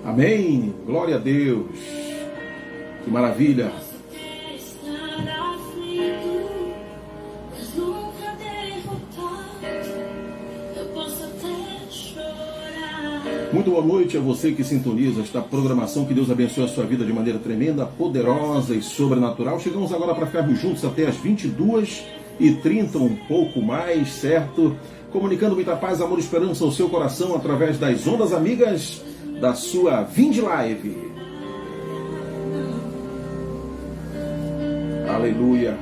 Amém. Glória a Deus. Que maravilha. Muito boa noite a você que sintoniza esta programação. Que Deus abençoe a sua vida de maneira tremenda, poderosa e sobrenatural. Chegamos agora para ficarmos juntos até as 22h30, um pouco mais, certo? Comunicando muita paz, amor e esperança ao seu coração através das ondas amigas da sua Vinde Live. Aleluia.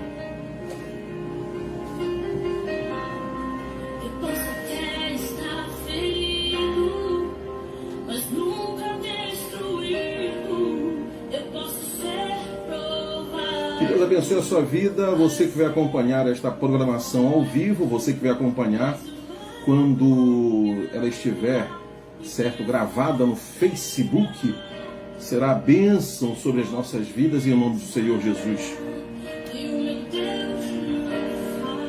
Que Deus abençoe a sua vida, você que vai acompanhar esta programação ao vivo, você que vai acompanhar quando ela estiver, certo, gravada no Facebook, será a bênção sobre as nossas vidas em nome do Senhor Jesus.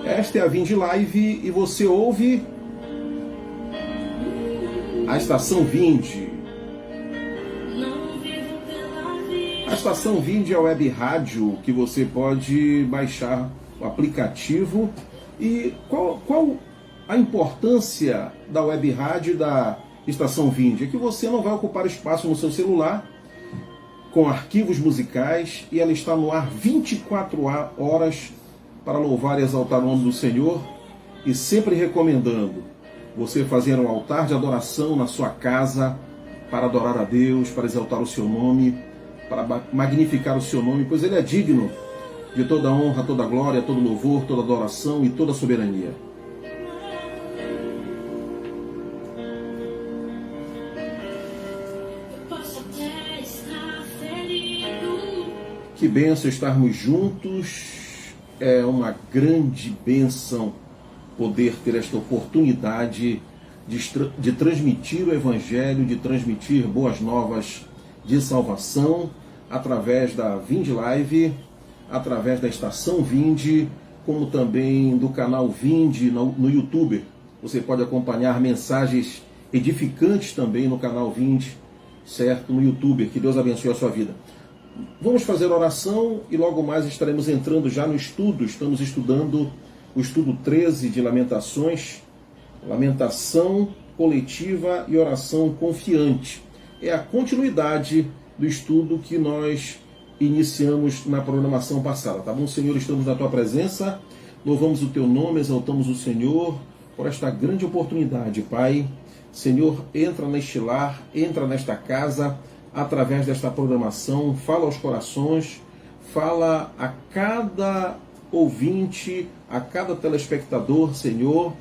Esta é a Vinde Live e você ouve a Estação Vinde. A Estação Vinde é a web rádio que você pode baixar o aplicativo. E qual a importância da web rádio e da Estação Vinde? É que você não vai ocupar espaço no seu celular com arquivos musicais e ela está no ar 24 horas para louvar e exaltar o nome do Senhor, e sempre recomendando você fazer um altar de adoração na sua casa para adorar a Deus, para exaltar o seu nome, para magnificar o seu nome, pois Ele é digno de toda honra, toda glória, todo louvor, toda adoração e toda soberania. Que bênção estarmos juntos, é uma grande bênção poder ter esta oportunidade de transmitir o Evangelho, de transmitir boas novas de salvação através da Vinde Live, através da Estação Vinde, como também do canal Vinde no YouTube. Você pode acompanhar mensagens edificantes também no canal Vinde, certo? No YouTube. Que Deus abençoe a sua vida. Vamos fazer oração e logo mais estaremos entrando já no estudo. Estamos estudando o estudo 13 de Lamentações, lamentação coletiva e oração confiante. É a continuidade do estudo que nós iniciamos na programação passada, tá bom? Senhor, estamos na Tua presença, louvamos o Teu nome, exaltamos o Senhor por esta grande oportunidade, Pai. Senhor, entra neste lar, entra nesta casa, através desta programação, fala aos corações, fala a cada ouvinte, a cada telespectador, Senhor,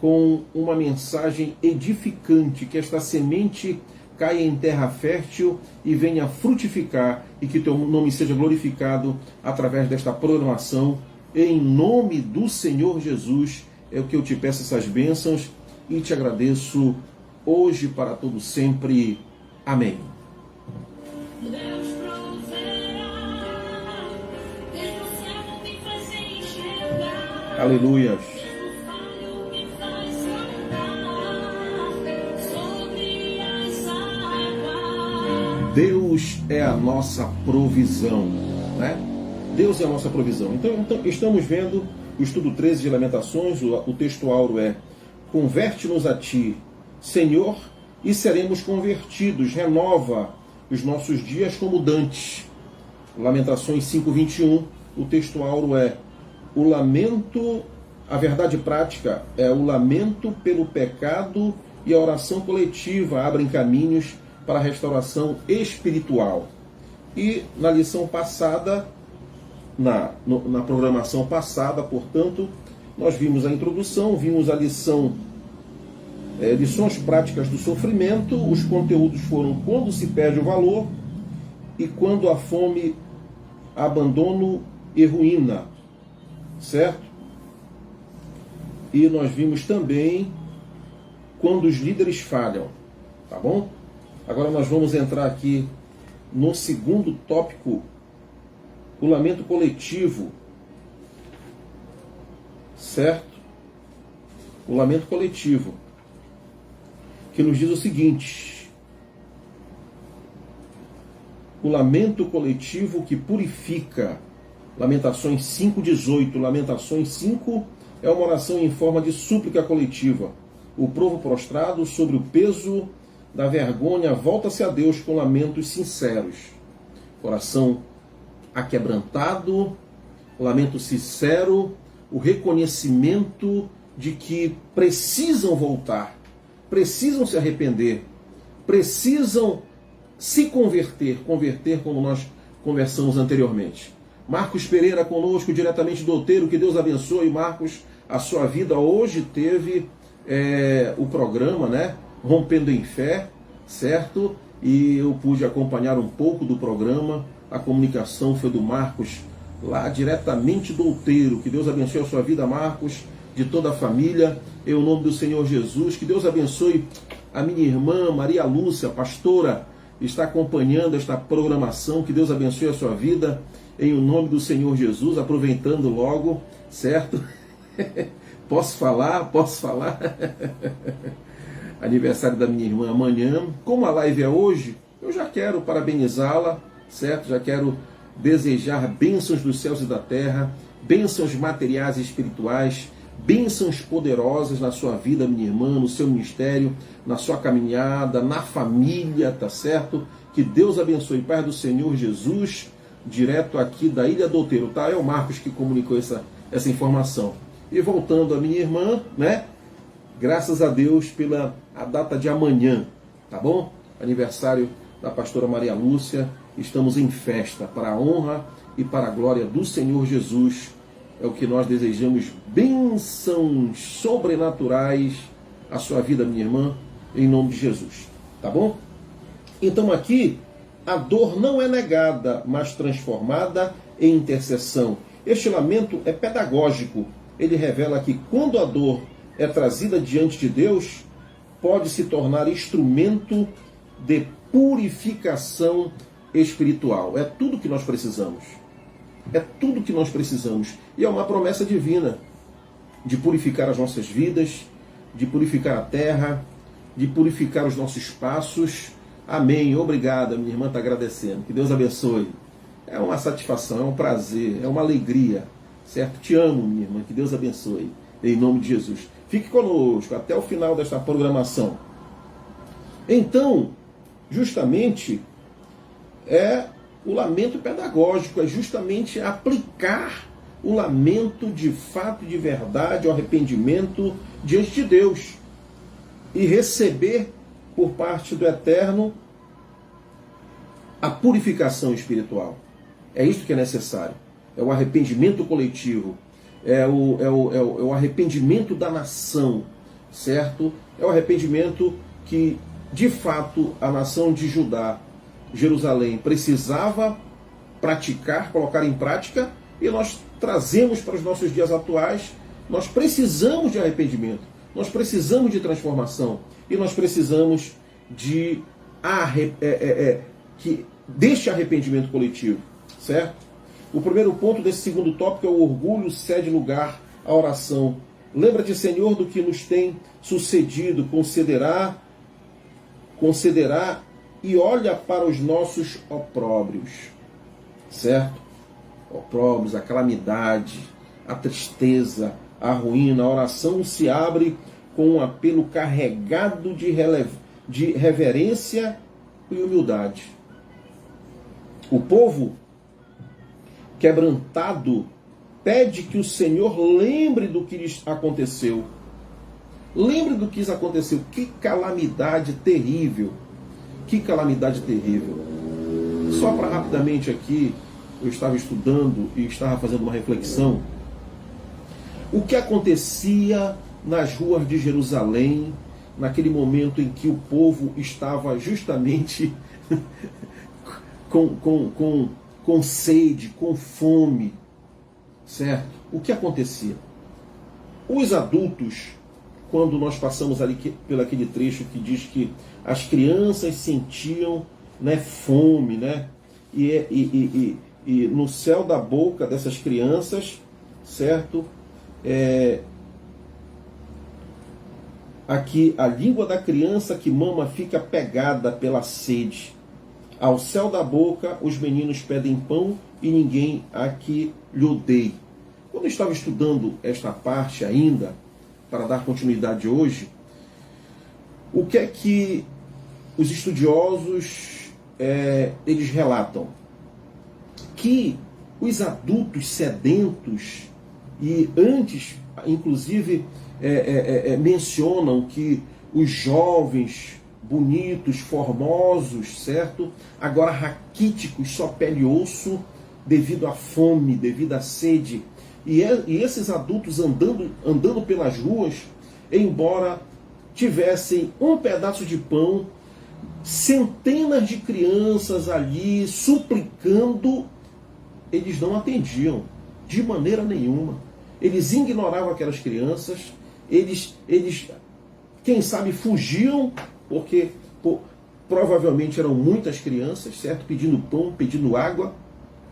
com uma mensagem edificante, que esta semente caia em terra fértil e venha frutificar, e que Teu nome seja glorificado através desta programação, em nome do Senhor Jesus. É o que eu te peço, essas bênçãos, e te agradeço hoje para todo sempre. Amém. Aleluia. Deus é a nossa provisão, né? Deus é a nossa provisão. Então estamos vendo o estudo 13 de Lamentações. O texto áureo é: converte-nos a Ti, Senhor, e seremos convertidos. Renova os nossos dias como dantes. Lamentações 5:21. O texto áureo é: o lamento, a verdade prática é o lamento pelo pecado, e a oração coletiva abrem caminhos para a restauração espiritual. E na lição passada, na programação passada, portanto, nós vimos a introdução, vimos a lições práticas do sofrimento. Os conteúdos foram: quando se perde o valor e quando a fome, abandono e ruína, certo? E nós vimos também quando os líderes falham, tá bom? Agora nós vamos entrar aqui no segundo tópico, o lamento coletivo, certo? O lamento coletivo, que nos diz o seguinte: o lamento coletivo que purifica. Lamentações 5,18. Lamentações 5 é uma oração em forma de súplica coletiva. O povo prostrado sobre o peso da vergonha volta-se a Deus com lamentos sinceros. Coração aquebrantado, lamento sincero, o reconhecimento de que precisam voltar, precisam se arrepender, precisam se converter como nós conversamos anteriormente. Marcos Pereira conosco, diretamente do Outeiro, que Deus abençoe. Marcos, a sua vida hoje teve o programa, né, Rompendo em Fé, certo? E eu pude acompanhar um pouco do programa, a comunicação foi do Marcos, lá diretamente do Outeiro. Que Deus abençoe a sua vida, Marcos, de toda a família, em nome do Senhor Jesus. Que Deus abençoe a minha irmã Maria Lúcia, pastora, está acompanhando esta programação. Que Deus abençoe a sua vida, em nome do Senhor Jesus, aproveitando logo, certo? Posso falar? Aniversário da minha irmã amanhã. Como a live é hoje, eu já quero parabenizá-la, certo? Já quero desejar bênçãos dos céus e da terra, bênçãos materiais e espirituais, bênçãos poderosas na sua vida, minha irmã, no seu ministério, na sua caminhada, na família, tá certo? Que Deus abençoe. Pai do Senhor Jesus, direto aqui da Ilha do Outeiro, tá? É o Marcos que comunicou essa informação. E voltando à minha irmã, né? Graças a Deus pela a data de amanhã, tá bom? Aniversário da pastora Maria Lúcia. Estamos em festa para a honra e para a glória do Senhor Jesus. É o que nós desejamos, bênçãos sobrenaturais à sua vida, minha irmã, em nome de Jesus, tá bom? Então aqui, a dor não é negada, mas transformada em intercessão. Este lamento é pedagógico. Ele revela que quando a dor é trazida diante de Deus, pode se tornar instrumento de purificação espiritual. É tudo que nós precisamos. É tudo que nós precisamos. E é uma promessa divina de purificar as nossas vidas, de purificar a terra, de purificar os nossos passos. Amém. Obrigado. Minha irmã está agradecendo. Que Deus abençoe. É uma satisfação, é um prazer, é uma alegria. Certo? Te amo, minha irmã. Que Deus abençoe. Em nome de Jesus. Fique conosco até o final desta programação. Então, justamente, é o lamento pedagógico, é justamente aplicar o lamento de fato e de verdade, o arrependimento diante de Deus. E receber por parte do Eterno a purificação espiritual. É isso que é necessário. É o arrependimento coletivo. É o arrependimento da nação, certo? É o arrependimento que, de fato, a nação de Judá, Jerusalém, precisava praticar, colocar em prática, e nós trazemos para os nossos dias atuais. Nós precisamos de arrependimento, nós precisamos de transformação, e nós precisamos deste arrependimento coletivo, certo? O primeiro ponto desse segundo tópico é o orgulho cede lugar à oração. Lembra-te, Senhor, do que nos tem sucedido, concederá e olha para os nossos opróbrios, certo? Opróbrios, a calamidade, a tristeza, a ruína. A oração se abre com um apelo carregado de reverência e humildade. O povo quebrantado pede que o Senhor lembre do que lhes aconteceu. Lembre do que lhes aconteceu. Que calamidade terrível. Que calamidade terrível. Só para rapidamente aqui, eu estava estudando e estava fazendo uma reflexão. O que acontecia nas ruas de Jerusalém, naquele momento em que o povo estava justamente com sede, com fome, certo? O que acontecia? Os adultos, quando nós passamos ali pelo aquele trecho que diz que as crianças sentiam, né, fome, né? E no céu da boca dessas crianças, certo? Aqui a língua da criança que mama fica pegada pela sede. Ao céu da boca os meninos pedem pão e ninguém a que lhe dê. Quando eu estava estudando esta parte ainda, para dar continuidade hoje, o que é que os estudiosos eles relatam? Que os adultos sedentos, e antes, inclusive, mencionam que os jovens, bonitos, formosos, certo? Agora raquíticos, só pele e osso, devido à fome, devido à sede. E esses adultos andando pelas ruas, embora tivessem um pedaço de pão, centenas de crianças ali suplicando, eles não atendiam de maneira nenhuma. Eles ignoravam aquelas crianças, eles quem sabe, fugiam, porque provavelmente eram muitas crianças, certo? Pedindo pão, pedindo água,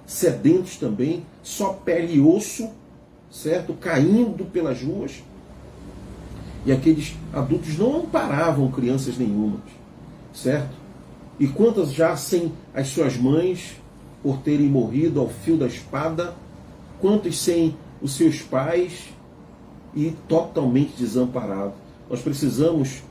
sedentos também, só pele e osso, certo? Caindo pelas ruas. E aqueles adultos não amparavam crianças nenhumas, certo? E quantas já sem as suas mães, por terem morrido ao fio da espada, quantos sem os seus pais e totalmente desamparados. Nós precisamos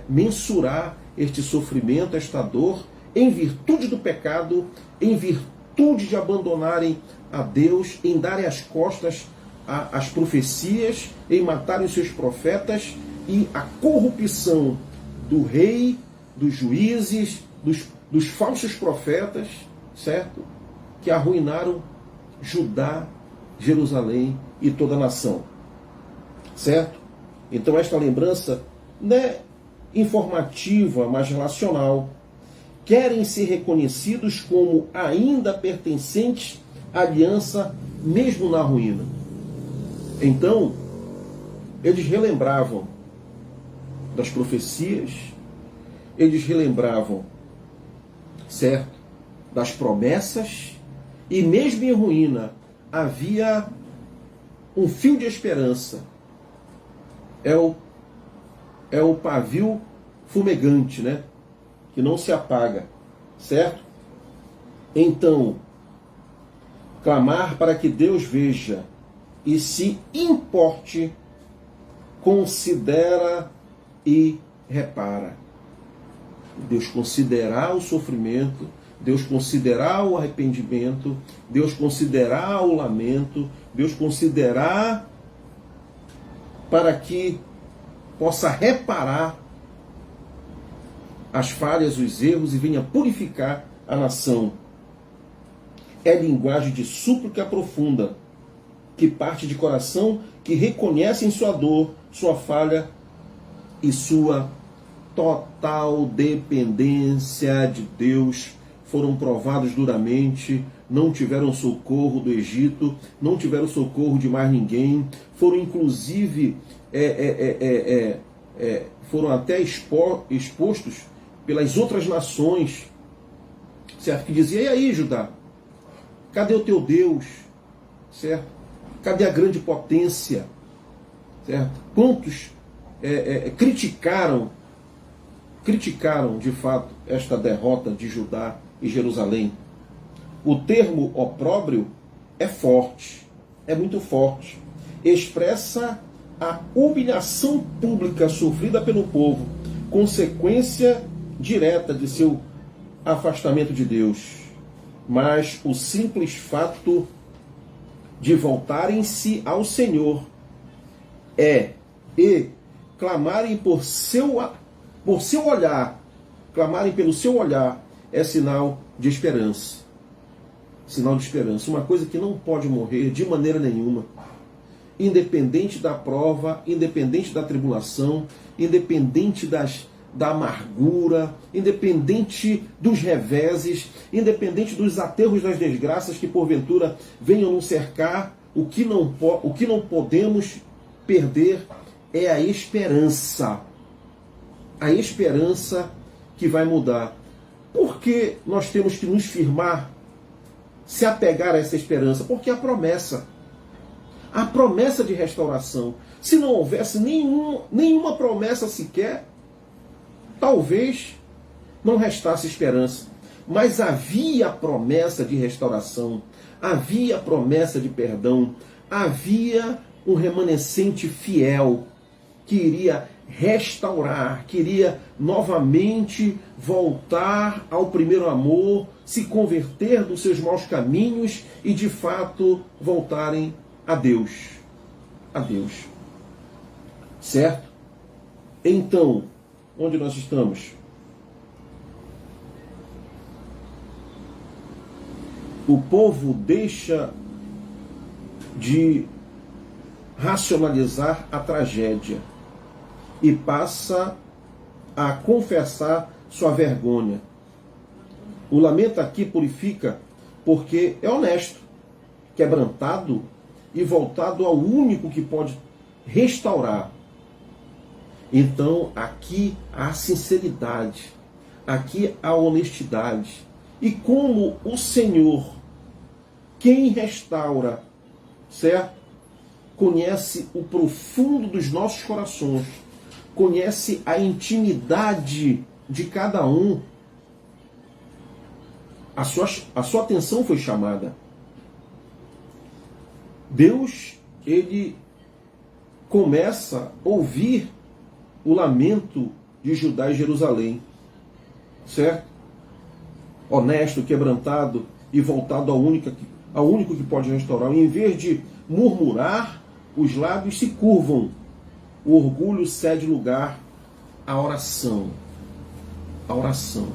mensurar este sofrimento, esta dor, em virtude do pecado, em virtude de abandonarem a Deus, em darem as costas às profecias, em matarem os seus profetas, e a corrupção do rei, dos juízes, dos falsos profetas, certo? Que arruinaram Judá, Jerusalém e toda a nação, certo? Então esta lembrança não é informativa, mas relacional. Querem ser reconhecidos como ainda pertencentes à aliança, mesmo na ruína. Então, eles relembravam das profecias, eles relembravam, certo, das promessas, e mesmo em ruína havia um fio de esperança. É o pavio fumegante, né? Que não se apaga, certo? Então, clamar para que Deus veja e se importe, considera e repara. Deus considerar o sofrimento, Deus considerar o arrependimento, Deus considerar o lamento, Deus considerar para que possa reparar as falhas, os erros, e venha purificar a nação. É linguagem de súplica profunda, que parte de coração que reconhecem sua dor, sua falha e sua total dependência de Deus. Foram provados duramente, não tiveram socorro do Egito, não tiveram socorro de mais ninguém, foram inclusive foram até expostos pelas outras nações, certo? Que dizia: e aí, Judá, cadê o teu Deus, certo? Cadê a grande potência, certo? Quantos criticaram de fato esta derrota de Judá e Jerusalém. O termo opróbrio é forte, é muito forte. Expressa a humilhação pública sofrida pelo povo, consequência direta de seu afastamento de Deus. Mas o simples fato de voltarem-se ao Senhor e clamarem por seu olhar, clamarem pelo seu olhar, é sinal de esperança. Sinal de esperança. Uma coisa que não pode morrer de maneira nenhuma. Independente da prova, independente da tribulação, independente da amargura, independente dos reveses, independente dos aterros, das desgraças que porventura venham nos cercar, o que não podemos perder é a esperança. A esperança que vai mudar. Por que nós temos que nos firmar, se apegar a essa esperança? Porque a promessa de restauração. Se não houvesse nenhuma promessa sequer, talvez não restasse esperança. Mas havia a promessa de restauração, havia a promessa de perdão, havia um remanescente fiel que iria restaurar, queria novamente voltar ao primeiro amor, se converter dos seus maus caminhos e de fato voltarem a Deus. A Deus. Certo? Então, onde nós estamos? O povo deixa de racionalizar a tragédia e passa a confessar sua vergonha. O lamento aqui purifica porque é honesto, quebrantado e voltado ao único que pode restaurar. Então aqui há sinceridade, aqui há honestidade. E como o Senhor, quem restaura, certo? Conhece o profundo dos nossos corações, conhece a intimidade de cada um. A sua atenção foi chamada. Deus, ele começa a ouvir o lamento de Judá e Jerusalém, certo? Honesto, quebrantado e voltado ao único que pode restaurar. E em vez de murmurar, os lábios se curvam. O orgulho cede lugar à oração. A oração.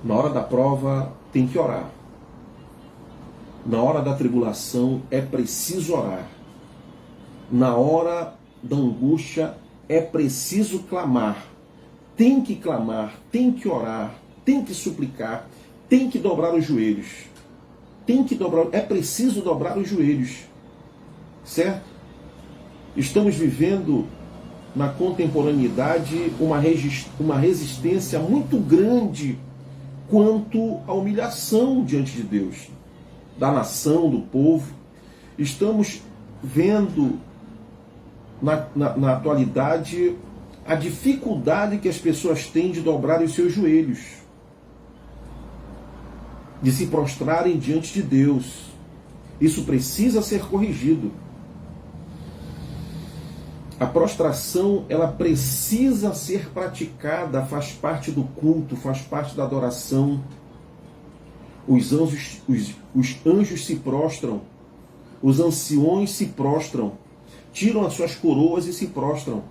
Na hora da prova, tem que orar. Na hora da tribulação, é preciso orar. Na hora da angústia, é preciso clamar. Tem que clamar, tem que orar, tem que suplicar, tem que dobrar os joelhos. É preciso dobrar os joelhos. Certo? Estamos vivendo na contemporaneidade uma resistência muito grande quanto à humilhação diante de Deus, da nação, do povo. Estamos vendo na atualidade a dificuldade que as pessoas têm de dobrar os seus joelhos, de se prostrarem diante de Deus. Isso precisa ser corrigido. A prostração, ela precisa ser praticada, faz parte do culto, faz parte da adoração. Os anjos se prostram, os anciões se prostram, tiram as suas coroas e se prostram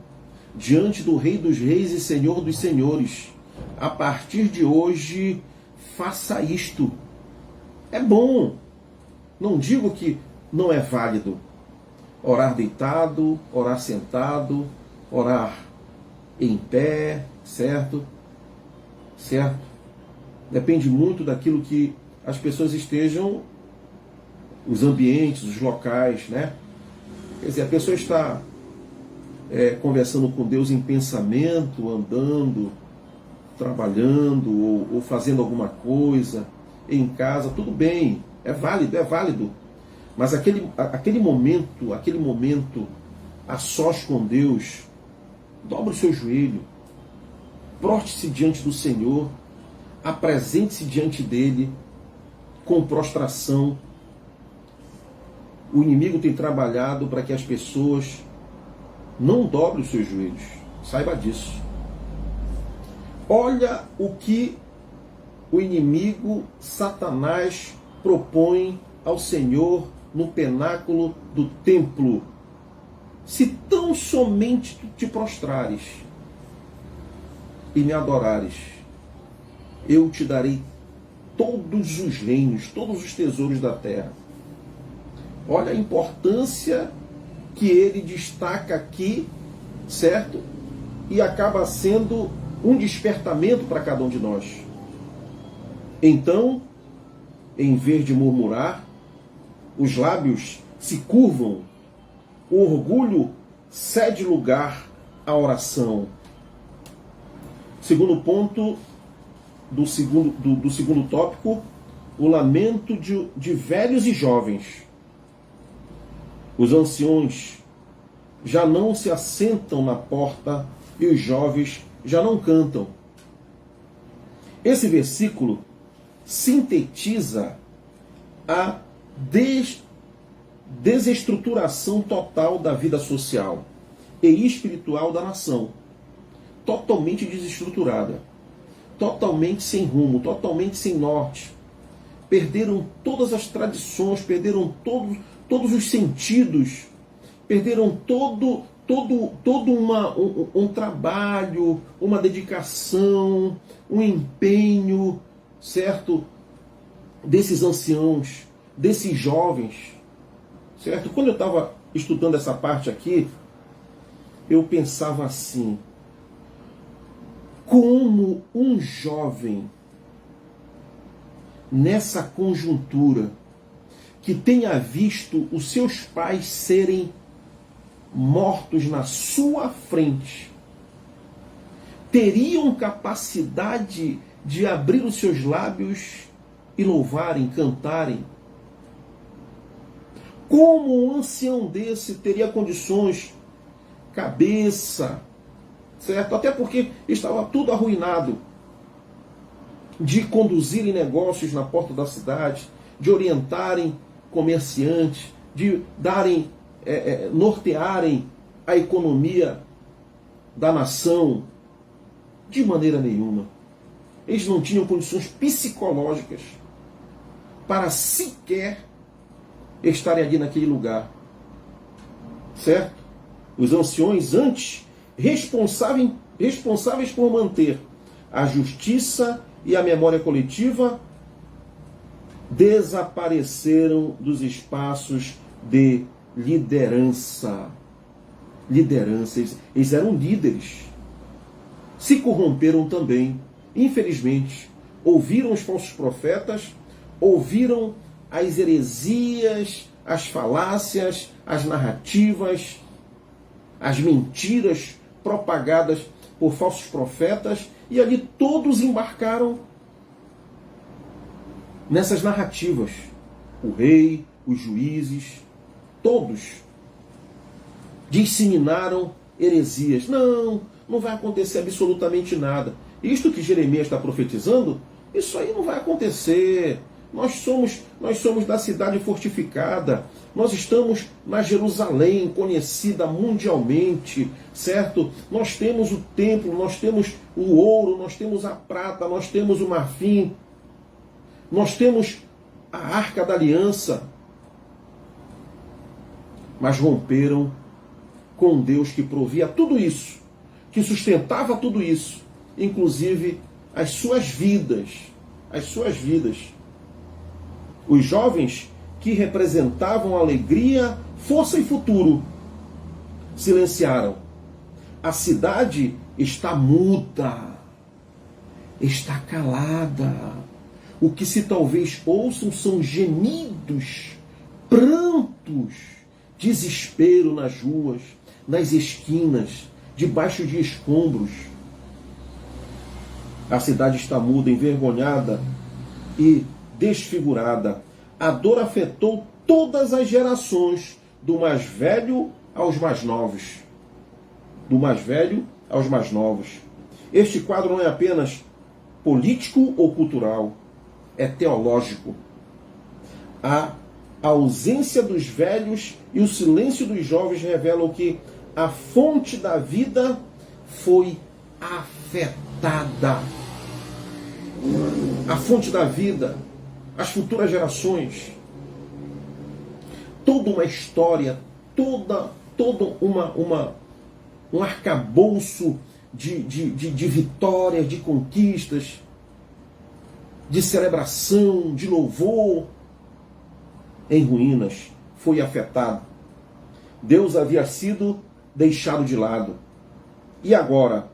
diante do Rei dos Reis e Senhor dos Senhores. A partir de hoje, faça isto. É bom. Não digo que não é válido. Orar deitado, orar sentado, orar em pé, certo? Certo? Depende muito daquilo que as pessoas estejam, os ambientes, os locais, né? Quer dizer, a pessoa está conversando com Deus em pensamento, andando, trabalhando ou fazendo alguma coisa, em casa, tudo bem, é válido, é válido. Mas aquele momento a sós com Deus, dobre o seu joelho, proste-se diante do Senhor, apresente-se diante dele com prostração. O inimigo tem trabalhado para que as pessoas não dobrem os seus joelhos. Saiba disso. Olha o que o inimigo, Satanás, propõe ao Senhor no penáculo do templo. Se tão somente tu te prostrares e me adorares, eu te darei todos os reinos, todos os tesouros da terra. Olha a importância que ele destaca aqui, certo? E acaba sendo um despertamento para cada um de nós. Então, em vez de murmurar, os lábios se curvam, o orgulho cede lugar à oração. Segundo ponto do segundo tópico, o lamento de velhos e jovens. Os anciões já não se assentam na porta e os jovens já não cantam. Esse versículo sintetiza a desestruturação total da vida social e espiritual da nação. Totalmente desestruturada, totalmente sem rumo, totalmente sem norte. Perderam todas as tradições, perderam todos os sentidos, perderam todo um trabalho, uma dedicação, um empenho, certo? Desses anciãos, desses jovens, certo? Quando eu estava estudando essa parte aqui, eu pensava assim: como um jovem, nessa conjuntura, que tenha visto os seus pais serem mortos na sua frente, teriam capacidade de abrir os seus lábios e louvarem, cantarem? Como um ancião desse teria condições, cabeça, certo? Até porque estava tudo arruinado, de conduzirem negócios na porta da cidade, de orientarem comerciantes, de darem, nortearem a economia da nação. De maneira nenhuma. Eles não tinham condições psicológicas para sequer estarem ali naquele lugar. Certo? Os anciões, antes, responsáveis por manter a justiça e a memória coletiva, desapareceram dos espaços de liderança. Eles eram líderes. Se corromperam também, infelizmente. Ouviram os falsos profetas, ouviram as heresias, as falácias, as narrativas, as mentiras propagadas por falsos profetas, e ali todos embarcaram nessas narrativas. O rei, os juízes, todos disseminaram heresias. Não vai acontecer absolutamente nada. Isto que Jeremias está profetizando, isso aí não vai acontecer. Nós somos da cidade fortificada. Nós estamos na Jerusalém, conhecida mundialmente, certo? Nós temos o templo, nós temos o ouro, nós temos a prata, nós temos o marfim, nós temos a Arca da Aliança. Mas romperam com Deus que provia tudo isso, que sustentava tudo isso, inclusive as suas vidas. As suas vidas. Os jovens que representavam alegria, força e futuro silenciaram. A cidade está muda, está calada. O que se talvez ouçam são gemidos, prantos, desespero nas ruas, nas esquinas, debaixo de escombros. A cidade está muda, envergonhada e desfigurada. A dor afetou todas as gerações, do mais velho aos mais novos. Do mais velho aos mais novos. Este quadro não é apenas político ou cultural, é teológico. A ausência dos velhos e o silêncio dos jovens revelam que a fonte da vida foi afetada. A fonte da vida, as futuras gerações, toda uma história, todo um arcabouço de vitórias, de conquistas, de celebração, de louvor, em ruínas, foi afetado. Deus havia sido deixado de lado. E agora,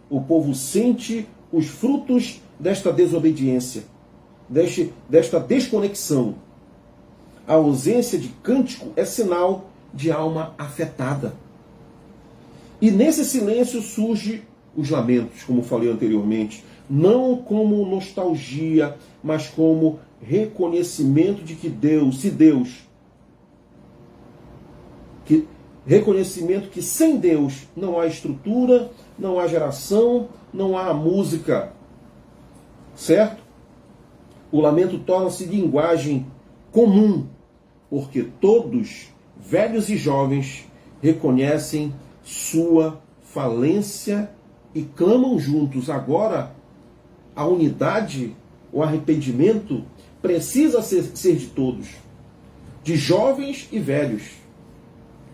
o povo sente os frutos desta desobediência, desta desconexão. A ausência de cântico é sinal de alma afetada. E nesse silêncio surgem os lamentos, como falei anteriormente, não como nostalgia, mas como reconhecimento de que reconhecimento que sem Deus não há estrutura, não há geração, não há música. certo? O lamento torna-se linguagem comum, porque todos, velhos e jovens, reconhecem sua falência e clamam juntos. Agora, a unidade, o arrependimento, precisa ser de todos, de jovens e velhos,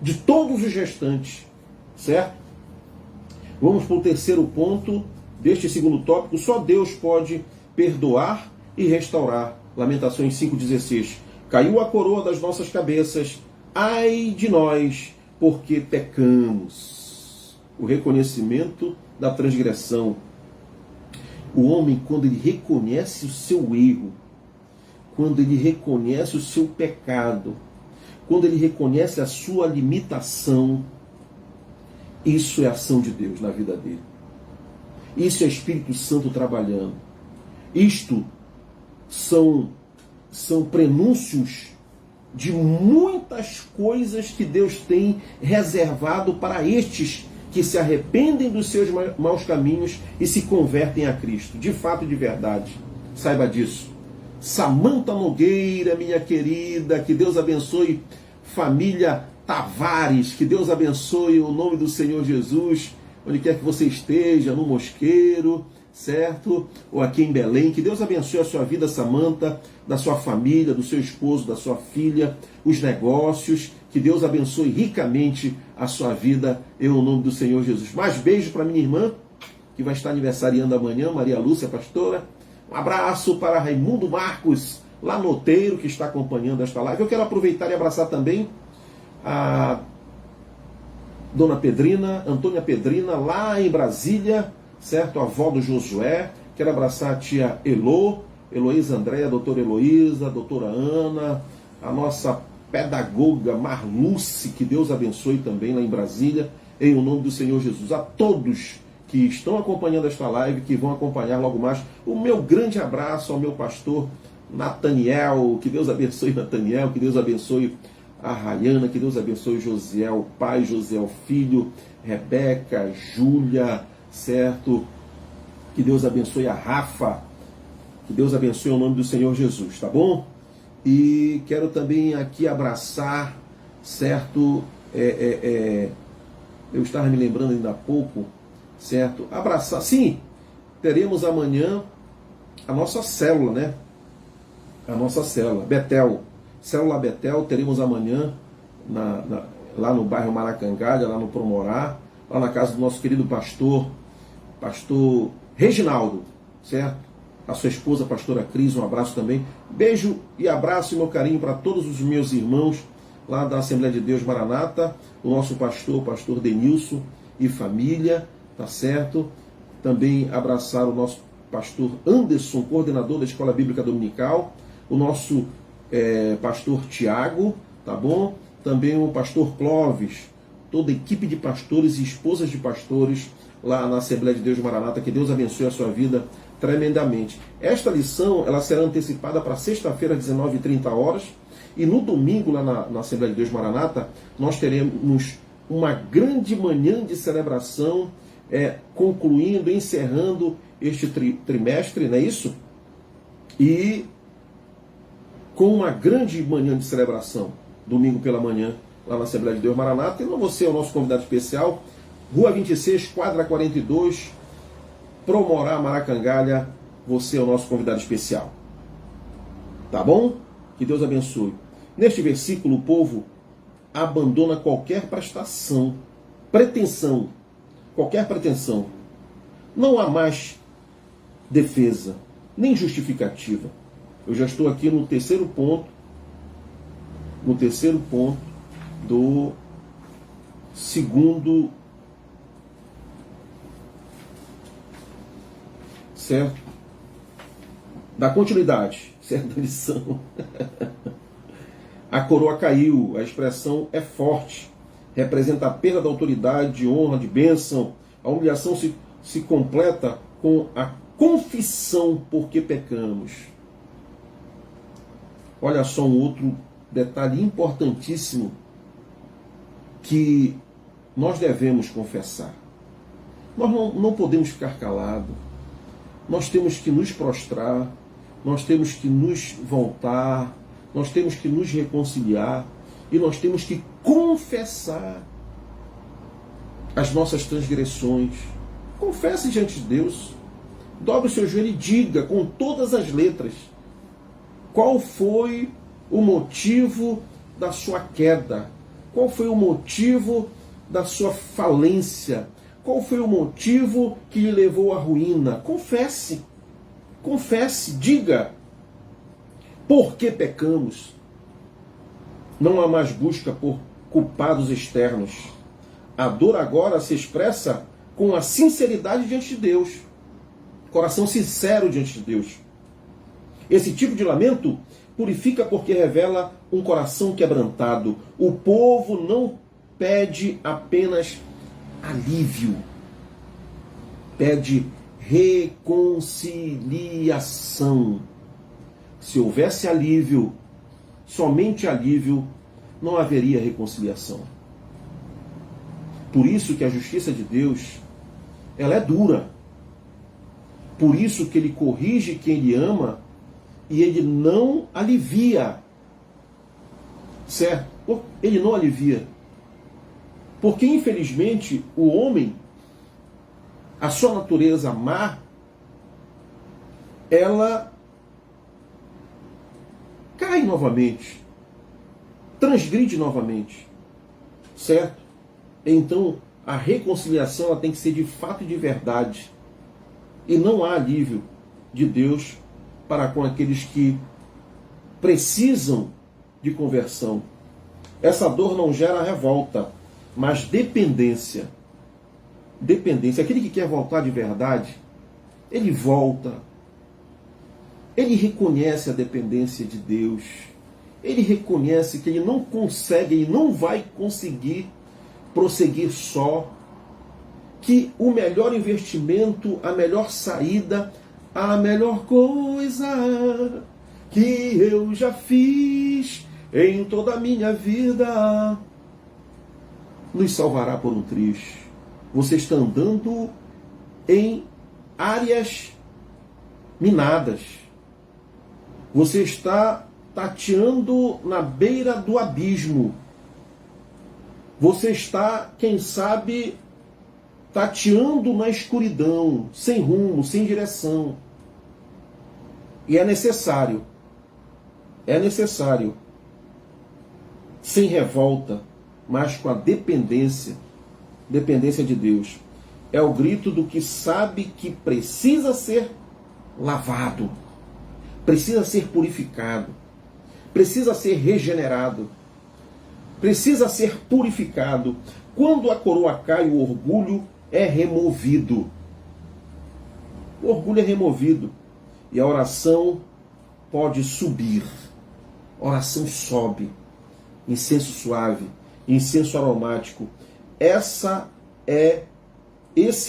de todos os restantes, certo? Vamos para o terceiro ponto deste segundo tópico. Só Deus pode perdoar e restaurar. Lamentações 5,16. Caiu a coroa das nossas cabeças, ai de nós, porque pecamos. O reconhecimento da transgressão. O homem, quando ele reconhece o seu erro, quando ele reconhece o seu pecado, quando ele reconhece a sua limitação, isso é ação de Deus na vida dele. Isso é Espírito Santo trabalhando. Isto são prenúncios de muitas coisas que Deus tem reservado para estes que se arrependem dos seus maus caminhos e se convertem a Cristo. De fato e de verdade. Saiba disso. Samanta Nogueira, minha querida, que Deus abençoe. Família Tavares, que Deus abençoe o nome do Senhor Jesus, onde quer que você esteja, no Mosqueiro, certo? Ou aqui em Belém. Que Deus abençoe a sua vida, Samanta, da sua família, do seu esposo, da sua filha, os negócios. Que Deus abençoe ricamente a sua vida, em nome do Senhor Jesus. Mais beijo para minha irmã, que vai estar aniversariando amanhã, Maria Lúcia, pastora. Um abraço para Raimundo Marcos, lá no Oteiro, que está acompanhando esta live. Eu quero aproveitar e abraçar também a Dona Pedrina, Antônia Pedrina, lá em Brasília, certo? A avó do Josué. Quero abraçar a tia Heloísa Andréa, a doutora Heloísa, a doutora Ana, a nossa pedagoga Marluce, que Deus abençoe também lá em Brasília, em o nome do Senhor Jesus. A todos que estão acompanhando esta live, que vão acompanhar logo mais, o meu grande abraço ao meu pastor Nathaniel. Que Deus abençoe Nathaniel, que Deus abençoe a Rayana, que Deus abençoe Josiel pai, Josiel filho, Rebeca, Júlia, certo? Que Deus abençoe a Rafa, que Deus abençoe o nome do Senhor Jesus, tá bom? E quero também aqui abraçar, certo? Eu estava me lembrando ainda há pouco, certo? Abraçar, sim, teremos amanhã a nossa célula, né? A nossa célula, Betel. Célula Betel, teremos amanhã lá no bairro Maracangalha, lá no Promorá, lá na casa do nosso querido pastor Reginaldo, certo? A sua esposa, a pastora Cris, um abraço também. Beijo e abraço e meu carinho para todos os meus irmãos lá da Assembleia de Deus Maranata, o nosso pastor, o pastor Denilson e família, tá certo? Também abraçar o nosso pastor Anderson, coordenador da Escola Bíblica Dominical, o nosso pastor Tiago, tá bom? Também o pastor Clóvis, toda a equipe de pastores e esposas de pastores lá na Assembleia de Deus Maranata. Que Deus abençoe a sua vida tremendamente. Esta lição ela será antecipada para sexta-feira, às 19h30, e no domingo, lá na Assembleia de Deus Maranata, nós teremos uma grande manhã de celebração, concluindo, encerrando este trimestre, não é isso? E com uma grande manhã de celebração, domingo pela manhã, lá na Assembleia de Deus Maranata. E você é o nosso convidado especial, Rua 26, quadra 42, Promorá, Maracangalha, você é o nosso convidado especial. Tá bom? Que Deus abençoe. Neste versículo, o povo abandona qualquer pretensão, qualquer pretensão. Não há mais defesa, nem justificativa. Eu já estou aqui no terceiro ponto do segundo, certo? Da continuidade, certo? Da lição. A coroa caiu, a expressão é forte, representa a perda da autoridade, de honra, de bênção. A humilhação se completa com a confissão porque pecamos. Olha só um outro detalhe importantíssimo que nós devemos confessar. Nós não podemos ficar calados. nós temos que nos prostrar, nós temos que nos voltar, nós temos que nos reconciliar e nós temos que confessar as nossas transgressões. Confesse diante de Deus. Dobre o seu joelho e diga com todas as letras qual foi o motivo da sua queda, qual foi o motivo da sua falência, qual foi o motivo que lhe levou à ruína. Confesse, confesse, diga por que pecamos. Não há mais busca por culpados externos. A dor agora se expressa com a sinceridade diante de Deus. Coração sincero diante de Deus. Esse tipo de lamento purifica porque revela um coração quebrantado. O povo não pede apenas alívio. Pede reconciliação. Se houvesse alívio, somente alívio, não haveria reconciliação. Por isso que a justiça de Deus, ela é dura. Por isso que ele corrige quem ele ama e ele não alivia. Certo? Ele não alivia. Porque, infelizmente, o homem, a sua natureza má, ela cai novamente, transgride novamente, certo? Então, a reconciliação ela tem que ser de fato e de verdade. E não há alívio de Deus para com aqueles que precisam de conversão. Essa dor não gera revolta, mas dependência. Dependência. Aquele que quer voltar de verdade, ele volta. Ele reconhece a dependência de Deus. Ele reconhece que ele não consegue, ele não vai conseguir prosseguir só. Que o melhor investimento, a melhor saída, a melhor coisa que eu já fiz em toda a minha vida nos salvará por um triz. Você está andando em áreas minadas. Você está tateando na beira do abismo. Você está, quem sabe, tateando na escuridão, sem rumo, sem direção. E é necessário, sem revolta, mas com a dependência de Deus. É o grito do que sabe que precisa ser lavado, precisa ser purificado, precisa ser regenerado, precisa ser purificado. Quando a coroa cai, o orgulho é removido. O orgulho é removido. E a oração pode subir. A oração sobe. Incenso suave, incenso aromático. Esse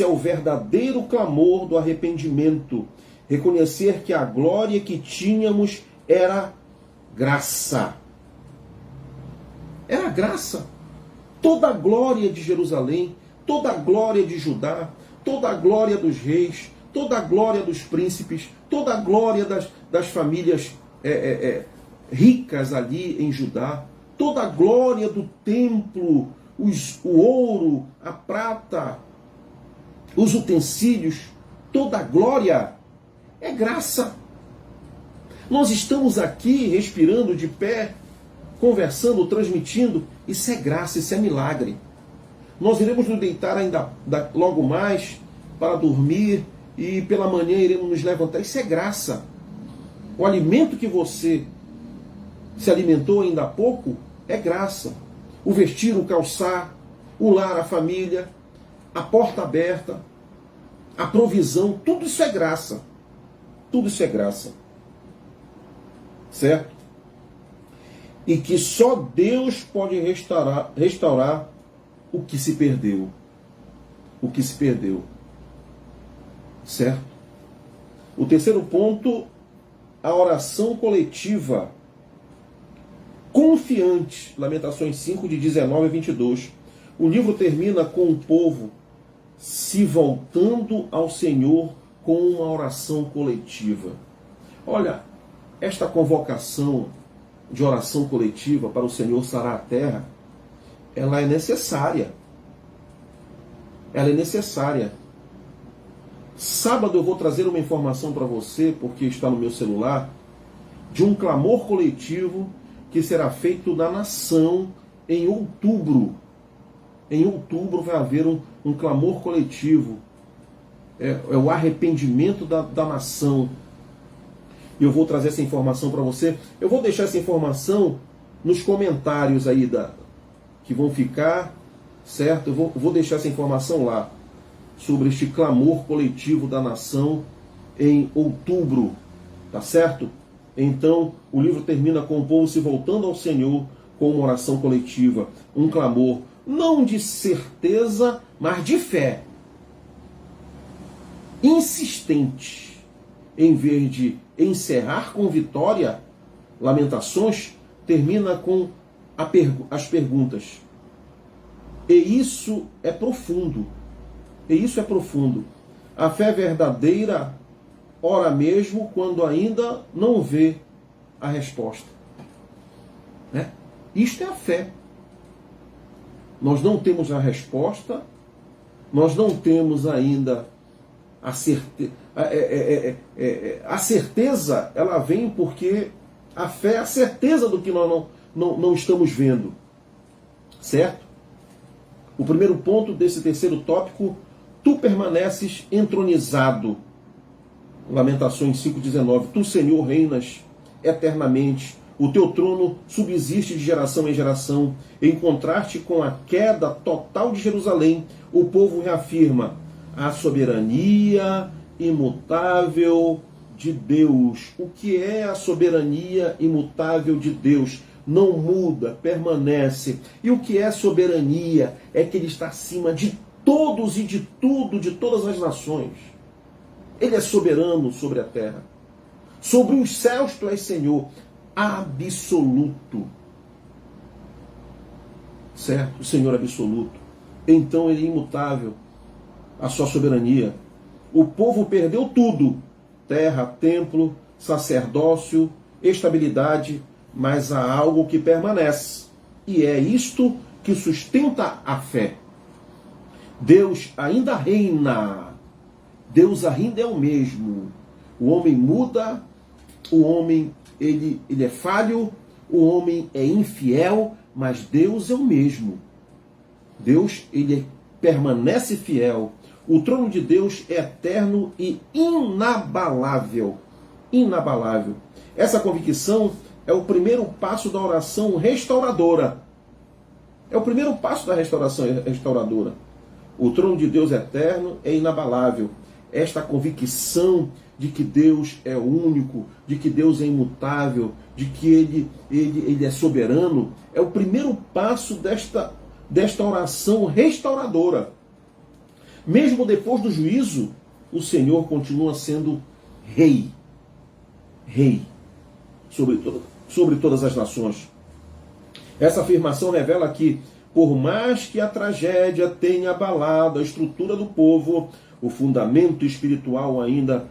é o verdadeiro clamor do arrependimento. Reconhecer que a glória que tínhamos era graça. Era graça. Toda a glória de Jerusalém, toda a glória de Judá, toda a glória dos reis, toda a glória dos príncipes, toda a glória das famílias ricas ali em Judá, toda a glória do templo, o ouro, a prata, os utensílios, toda a glória é graça. Nós estamos aqui respirando de pé, conversando, transmitindo, isso é graça, isso é milagre. Nós iremos nos deitar ainda logo mais para dormir e pela manhã iremos nos levantar, isso é graça. O alimento que você se alimentou ainda há pouco é graça. O vestir, o calçar, o lar, a família, a porta aberta, a provisão, tudo isso é graça. Tudo isso é graça. Certo? E que só Deus pode restaurar o que se perdeu. O que se perdeu. Certo? O terceiro ponto, a oração coletiva. Confiante. Lamentações 5, de 19 a 22. O livro termina com o povo se voltando ao Senhor com uma oração coletiva. Olha, esta convocação de oração coletiva para o Senhor sarar a terra, ela é necessária. Ela é necessária. Sábado eu vou trazer uma informação para você, porque está no meu celular, de um clamor coletivo que será feito na nação em outubro. Em outubro vai haver um clamor coletivo. É o arrependimento da nação. E eu vou trazer essa informação para você. Eu vou deixar essa informação nos comentários aí que vão ficar, certo? Eu vou deixar essa informação lá, sobre este clamor coletivo da nação em outubro, tá certo? Então, o livro termina com o povo se voltando ao Senhor com uma oração coletiva, um clamor, não de certeza, mas de fé. Insistente, em vez de encerrar com vitória, Lamentações termina com as perguntas. E isso é profundo. E isso é profundo. A fé verdadeira ora mesmo quando ainda não vê a resposta. Né? Isto é a fé. Nós não temos a resposta, nós não temos ainda a certeza. A certeza, ela vem porque a fé é a certeza do que nós não estamos vendo. Certo? O primeiro ponto desse terceiro tópico: tu permaneces entronizado. Lamentações 5,19. Tu, Senhor, reinas eternamente. O teu trono subsiste de geração em geração. Em contraste com a queda total de Jerusalém, o povo reafirma a soberania imutável de Deus. O que é a soberania imutável de Deus? Não muda, permanece. E o que é soberania? É que Ele está acima de todos e de tudo, de todas as nações. Ele é soberano sobre a terra. Sobre os céus tu és Senhor, absoluto. Certo? O Senhor absoluto. Então Ele é imutável, a sua soberania. O povo perdeu tudo: terra, templo, sacerdócio, estabilidade, mas há algo que permanece. E é isto que sustenta a fé. Deus ainda reina. Deus ainda é o mesmo. O homem muda, o homem ele é falho, o homem é infiel, mas Deus é o mesmo. Deus permanece fiel. O trono de Deus é eterno e inabalável. Inabalável. Essa convicção é o primeiro passo da oração restauradora. É o primeiro passo da restauração restauradora. O trono de Deus eterno é inabalável. Esta convicção de que Deus é único, de que Deus é imutável, de que Ele é soberano, é o primeiro passo desta oração restauradora. Mesmo depois do juízo, o Senhor continua sendo rei. Rei sobre todas as nações. Essa afirmação revela que, por mais que a tragédia tenha abalado a estrutura do povo, o fundamento espiritual ainda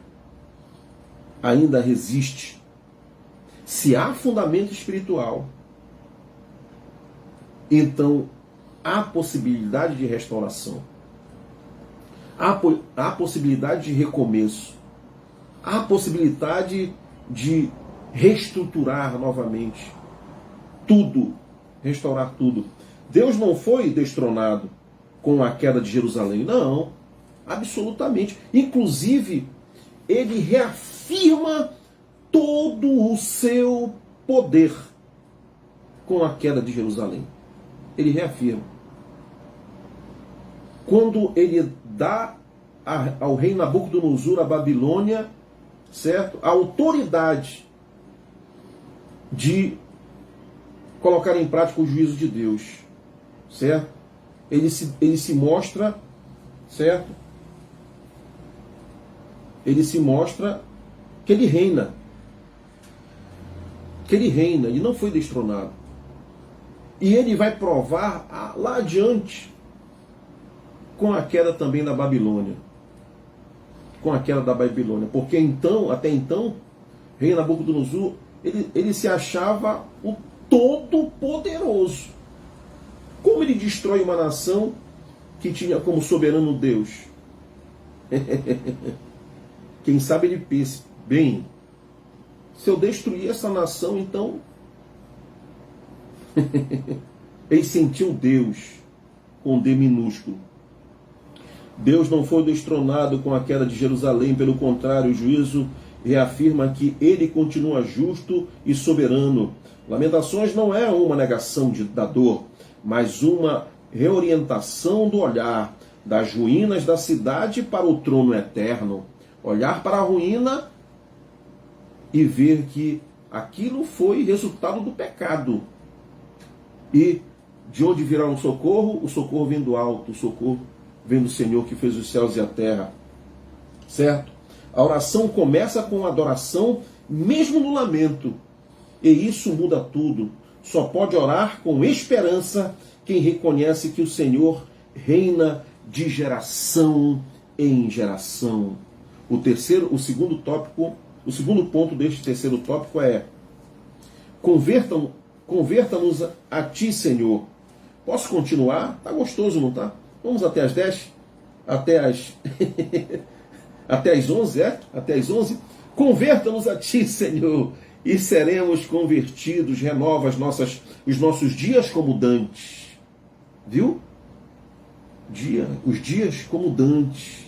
resiste. Se há fundamento espiritual, então há possibilidade de restauração. Há possibilidade de recomeço. Há possibilidade de reestruturar novamente tudo, restaurar tudo. Deus não foi destronado com a queda de Jerusalém, não, absolutamente. Inclusive, Ele reafirma todo o seu poder com a queda de Jerusalém. Ele reafirma. Quando Ele dá ao rei Nabucodonosor, a Babilônia, certo? A autoridade de colocar em prática o juízo de Deus, certo? Ele se mostra, certo? Ele se mostra que Ele reina. Que Ele reina, Ele não foi destronado. E Ele vai provar lá adiante, com a queda também da Babilônia. com a queda da Babilônia. Porque então, até então, rei Nabucodonosor, ele se achava o todo-poderoso. Como ele destrói uma nação que tinha como soberano Deus? Quem sabe ele pensa, bem, se eu destruir essa nação, então ele sentiu Deus com D minúsculo. Deus não foi destronado com a queda de Jerusalém, pelo contrário, o juízo reafirma que ele continua justo e soberano. Lamentações não é uma negação da dor, mas uma reorientação do olhar das ruínas da cidade para o trono eterno. Olhar para a ruína e ver que aquilo foi resultado do pecado. E de onde virá o socorro? O socorro vem do alto, o socorro vem do Senhor que fez os céus e a terra. Certo? A oração começa com adoração, mesmo no lamento. E isso muda tudo. Só pode orar com esperança quem reconhece que o Senhor reina de geração em geração. O segundo ponto deste terceiro tópico é: converta-nos a ti, Senhor. Posso continuar? Tá gostoso, não tá? Vamos até as 10? Até as até as 11, é? Até as 11? Converta-nos a ti, Senhor, e seremos convertidos. Renova os nossos dias como dantes. Viu? Os dias como dantes.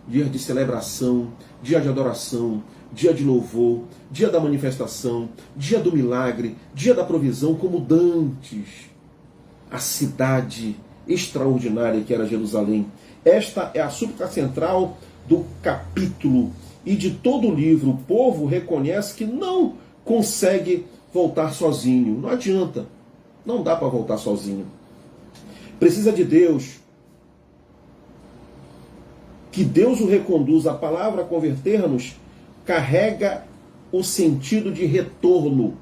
Dia de celebração, dia de adoração, dia de louvor, dia da manifestação, dia do milagre, dia da provisão, como dantes. A cidade extraordinária que era Jerusalém. Esta é a súplica central do capítulo e de todo o livro. O povo reconhece que não consegue voltar sozinho. Não adianta. Não dá para voltar sozinho. Precisa de Deus. Que Deus o reconduza. A palavra converter-nos carrega o sentido de retorno,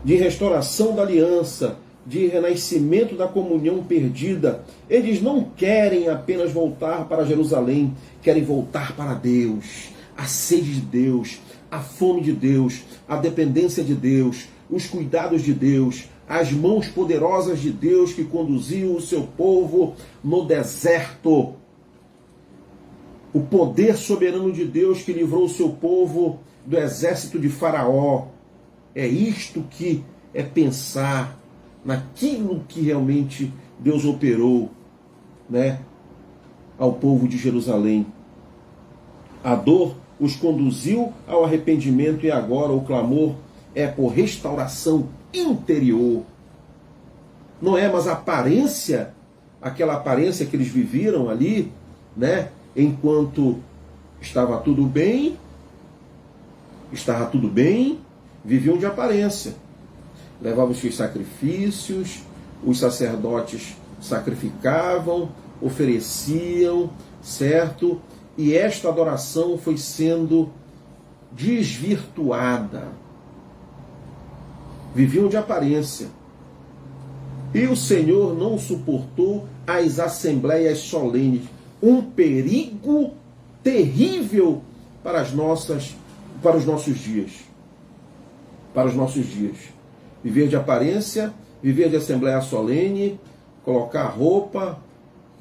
de restauração da aliança, de renascimento da comunhão perdida. Eles não querem apenas voltar para Jerusalém, querem voltar para Deus. A sede de Deus, a fome de Deus, a dependência de Deus, os cuidados de Deus, as mãos poderosas de Deus que conduziu o seu povo no deserto. O poder soberano de Deus que livrou o seu povo do exército de Faraó. É isto que é pensar naquilo que realmente Deus operou, né, ao povo de Jerusalém. A dor os conduziu ao arrependimento e agora o clamor é por restauração interior. Não é mais a aparência, aquela aparência que eles viveram ali, né? Enquanto estava tudo bem, viviam de aparência. Levavam os seus sacrifícios, os sacerdotes sacrificavam, ofereciam, certo? E esta adoração foi sendo desvirtuada. Viviam de aparência. E o Senhor não suportou as assembleias solenes. Um perigo terrível para os nossos dias. Para os nossos dias. Viver de aparência, viver de assembleia solene, colocar roupa,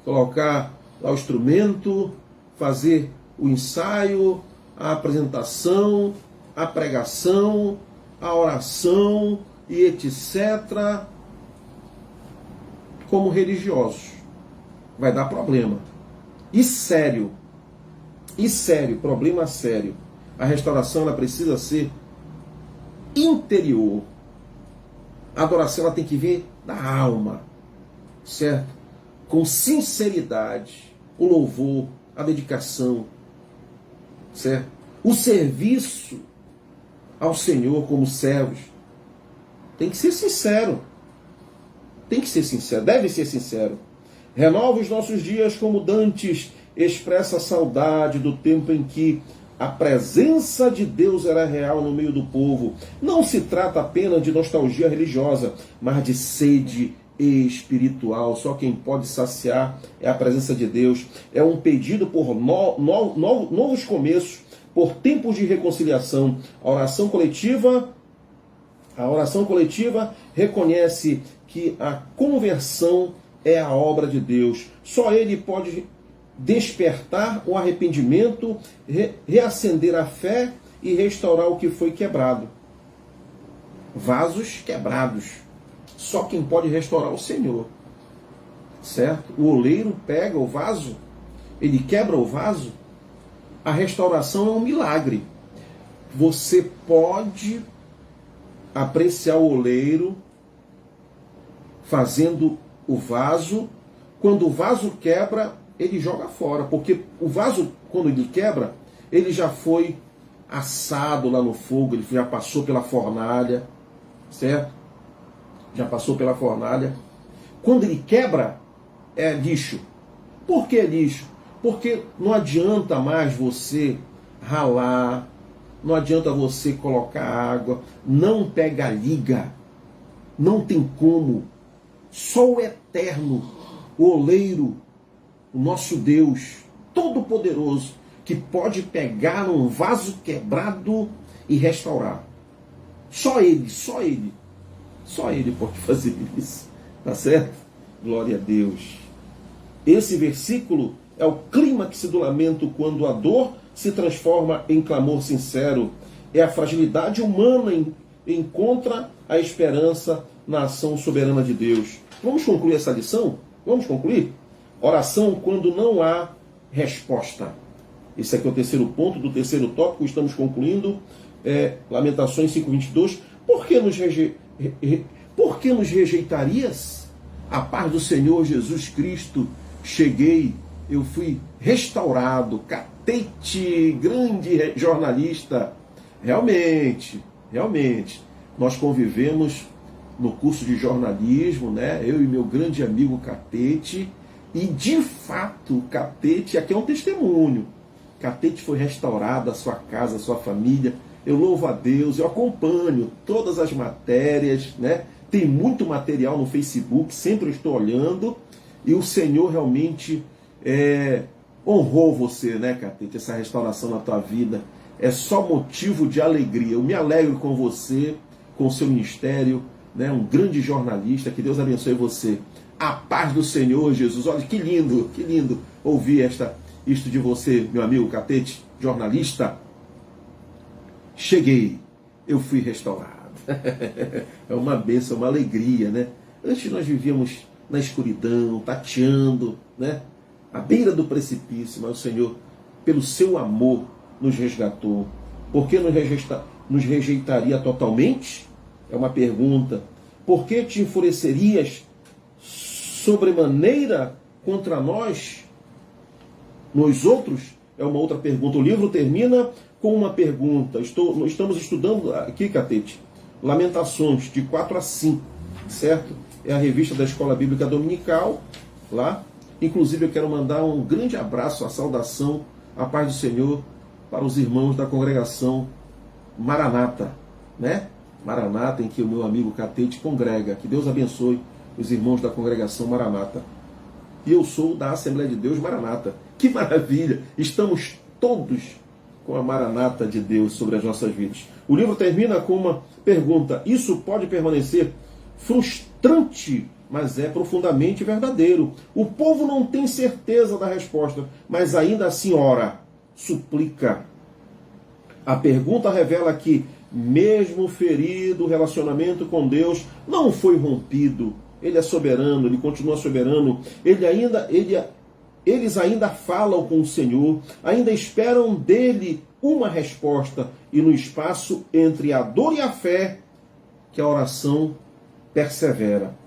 colocar lá o instrumento, fazer o ensaio, a apresentação, a pregação, a oração e etc. Como religiosos. Vai dar problema. E sério, problema sério. A restauração ela precisa ser interior. A adoração ela tem que vir da alma, certo? Com sinceridade, o louvor, a dedicação, certo? O serviço ao Senhor como servos. Tem que ser sincero. Tem que ser sincero, deve ser sincero. Renova os nossos dias como dantes, expressa a saudade do tempo em que a presença de Deus era real no meio do povo. Não se trata apenas de nostalgia religiosa, mas de sede espiritual. Só quem pode saciar é a presença de Deus. É um pedido por novos começos, por tempos de reconciliação. A oração coletiva reconhece que a conversão é a obra de Deus. Só Ele pode despertar o arrependimento, reacender a fé e restaurar o que foi quebrado. Vasos quebrados. Só quem pode restaurar é o Senhor. Certo? O oleiro pega o vaso, ele quebra o vaso. A restauração é um milagre. Você pode apreciar o oleiro fazendo o vaso. Quando o vaso quebra, ele joga fora, porque o vaso, quando ele quebra, ele já foi assado lá no fogo, ele já passou pela fornalha, certo? Já passou pela fornalha. Quando ele quebra, é lixo. Por que lixo? Porque não adianta mais você ralar, não adianta você colocar água, não pega liga, não tem como. Só o eterno, o oleiro, o nosso Deus Todo-Poderoso, que pode pegar um vaso quebrado e restaurar. Só Ele pode fazer isso. Tá certo? Glória a Deus. Esse versículo é o clímax do lamento, quando a dor se transforma em clamor sincero. É a fragilidade humana encontra a esperança na ação soberana de Deus. Vamos concluir essa lição? Vamos concluir? Oração quando não há resposta. Esse aqui é o terceiro ponto do terceiro tópico. Estamos concluindo. Lamentações 5:22. Por que nos rejeitarias? A paz do Senhor Jesus Cristo. Cheguei, eu fui restaurado. Catete, grande jornalista. Realmente, nós convivemos no curso de jornalismo, né? Eu e meu grande amigo Catete, e de fato, Catete, aqui é um testemunho. Catete foi restaurado, a sua casa, a sua família. Eu louvo a Deus, eu acompanho todas as matérias, né? Tem muito material no Facebook, sempre eu estou olhando, e o Senhor realmente honrou você, né, Catete? Essa restauração na tua vida é só motivo de alegria. Eu me alegro com você, com o seu ministério, né? Um grande jornalista. Que Deus abençoe você. A paz do Senhor Jesus. Olha que lindo ouvir isto de você, meu amigo Catete, jornalista. Cheguei, eu fui restaurado. É uma bênção, uma alegria, né? Antes nós vivíamos na escuridão, tateando, né? À beira do precipício, mas o Senhor, pelo seu amor, nos resgatou. Por que nos rejeitaria totalmente? É uma pergunta. Por que te enfurecerias sobremaneira contra nós outros? É uma outra pergunta. O livro termina com uma pergunta. Estamos estudando aqui, Catete, Lamentações, de 4-5, certo? É a revista da Escola Bíblica Dominical, lá. Inclusive eu quero mandar um grande abraço, a saudação, a paz do Senhor para os irmãos da congregação Maranata, né? Maranata, em que o meu amigo Catete congrega. Que Deus abençoe os irmãos da congregação Maranata. E eu sou da Assembleia de Deus Maranata. Que maravilha! Estamos todos com a Maranata de Deus sobre as nossas vidas. O livro termina com uma pergunta. Isso pode permanecer frustrante, mas é profundamente verdadeiro. O povo não tem certeza da resposta, mas ainda assim ora, suplica. A pergunta revela que, mesmo ferido, o relacionamento com Deus não foi rompido. Ele é soberano, ele continua soberano. Eles ainda falam com o Senhor, ainda esperam dele uma resposta. E no espaço entre a dor e a fé, que a oração persevera.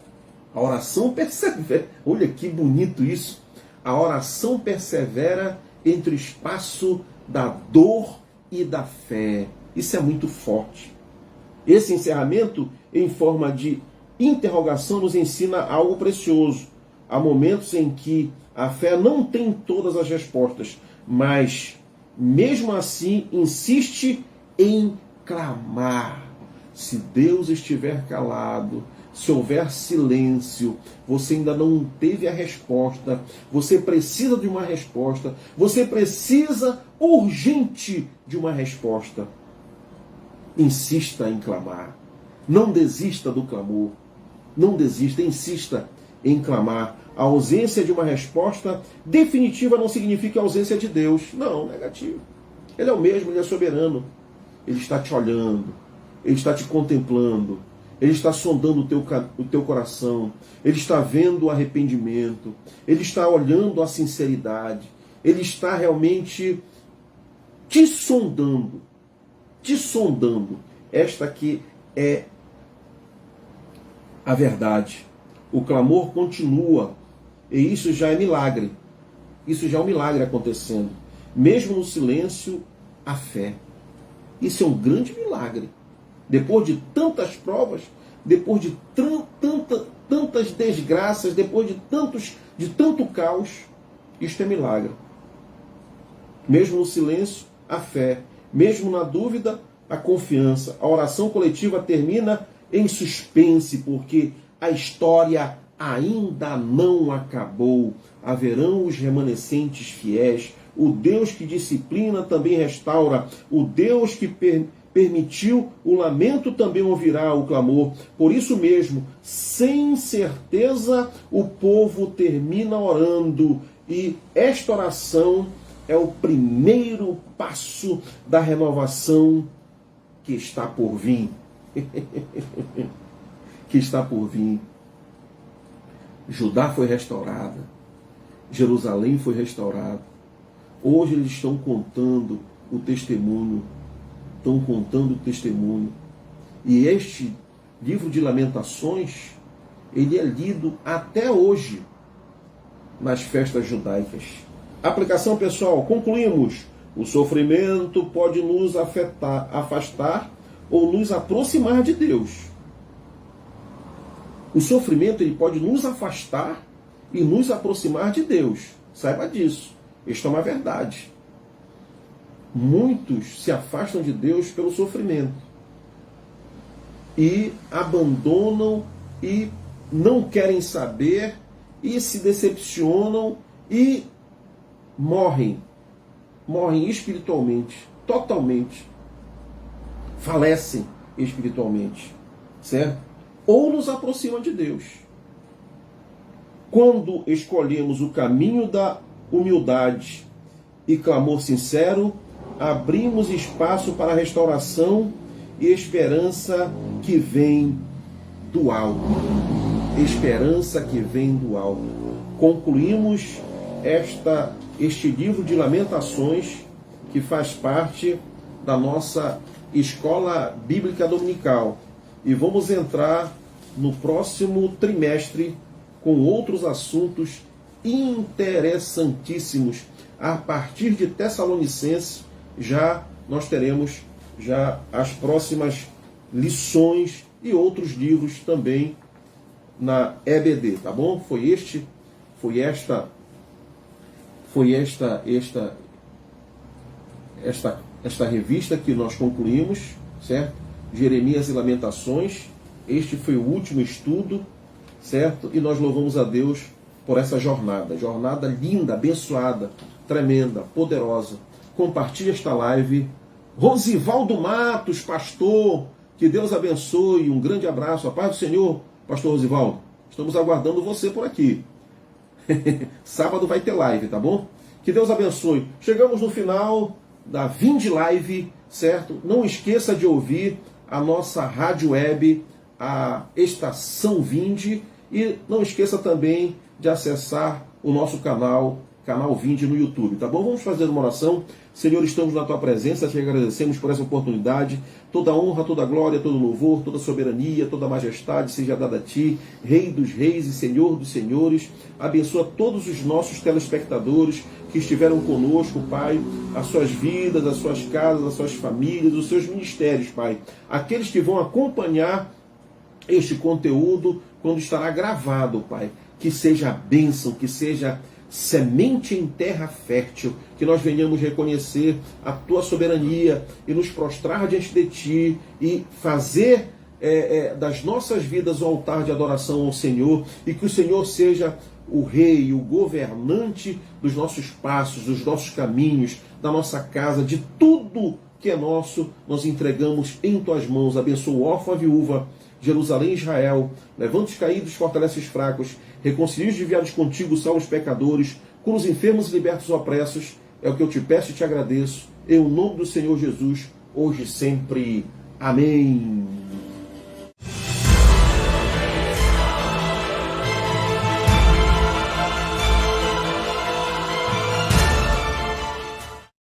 A oração persevera. Olha que bonito isso. A oração persevera entre o espaço da dor e da fé. Isso é muito forte. Esse encerramento, em forma de interrogação, nos ensina algo precioso. Há momentos em que a fé não tem todas as respostas, mas, mesmo assim, insiste em clamar. Se Deus estiver calado, se houver silêncio, você ainda não teve a resposta, você precisa de uma resposta, você precisa urgente de uma resposta. Insista em clamar. Não desista do clamor. Não desista, insista em clamar. A ausência de uma resposta definitiva não significa a ausência de Deus. Não, negativo. Ele é o mesmo, ele é soberano. Ele está te olhando, ele está te contemplando, ele está sondando o teu coração, ele está vendo o arrependimento, ele está olhando a sinceridade, ele está realmente te sondando. Esta aqui é a verdade. O clamor continua, e isso já é milagre. Isso já é um milagre acontecendo. Mesmo no silêncio, a fé. Isso é um grande milagre. Depois de tantas provas, depois de tantas desgraças, depois de tanto caos, isto é milagre. Mesmo no silêncio, a fé. Mesmo na dúvida, a confiança. A oração coletiva termina em suspense, porque a história ainda não acabou. Haverão os remanescentes fiéis. O Deus que disciplina também restaura. O Deus que permitiu o lamento também ouvirá o clamor. Por isso mesmo, sem certeza, o povo termina orando. E esta oração é o primeiro passo da renovação que está por vir. Que está por vir. Judá foi restaurada. Jerusalém foi restaurada. Hoje eles estão contando o testemunho. E este livro de Lamentações, ele é lido até hoje nas festas judaicas. Aplicação, pessoal, concluímos. O sofrimento pode nos afastar ou nos aproximar de Deus. O sofrimento ele pode nos afastar e nos aproximar de Deus. Saiba disso. Isto é uma verdade. Muitos se afastam de Deus pelo sofrimento. E abandonam e não querem saber e se decepcionam e morrem. Morrem espiritualmente, totalmente. Falecem espiritualmente. Certo? Ou nos aproximam de Deus. Quando escolhemos o caminho da humildade e clamor sincero, abrimos espaço para a restauração e esperança que vem do alto. Esperança que vem do alto. Concluímos este livro de Lamentações, que faz parte da nossa escola bíblica dominical. E vamos entrar no próximo trimestre com outros assuntos interessantíssimos. A partir de Tessalonicenses, nós teremos as próximas lições e outros livros também na EBD, tá bom? Foi esta revista que nós concluímos, certo? Jeremias e Lamentações. Este foi o último estudo, certo? E nós louvamos a Deus por essa jornada linda, abençoada, tremenda, poderosa. Compartilhe esta live. Rosivaldo Matos, pastor, que Deus abençoe, um grande abraço, a paz do Senhor, pastor Rosivaldo. Estamos aguardando você por aqui. Sábado vai ter live, tá bom? Que Deus abençoe. Chegamos no final da Vinde Live, certo? Não esqueça de ouvir a nossa rádio web, a Estação Vinde, e não esqueça também de acessar o nosso canal Vinde no YouTube, tá bom? Vamos fazer uma oração. Senhor, estamos na Tua presença, te agradecemos por essa oportunidade. Toda honra, toda glória, todo louvor, toda soberania, toda majestade seja dada a Ti, Rei dos reis e Senhor dos senhores. Abençoa todos os nossos telespectadores que estiveram conosco, Pai, as suas vidas, as suas casas, as suas famílias, os seus ministérios, Pai. Aqueles que vão acompanhar este conteúdo quando estará gravado, Pai. Que seja bênção, que seja semente em terra fértil, que nós venhamos reconhecer a tua soberania e nos prostrar diante de ti e fazer das nossas vidas o altar de adoração ao Senhor, e que o Senhor seja o rei, o governante dos nossos passos, dos nossos caminhos, da nossa casa, de tudo que é nosso, nós entregamos em tuas mãos. Abençoa o órfão, a viúva, Jerusalém e Israel, levanta os caídos, fortalece os fracos, reconcilia os desviados contigo, salva os pecadores, cura os enfermos e liberta os opressos. É o que eu te peço e te agradeço, em nome do Senhor Jesus, hoje e sempre. Amém.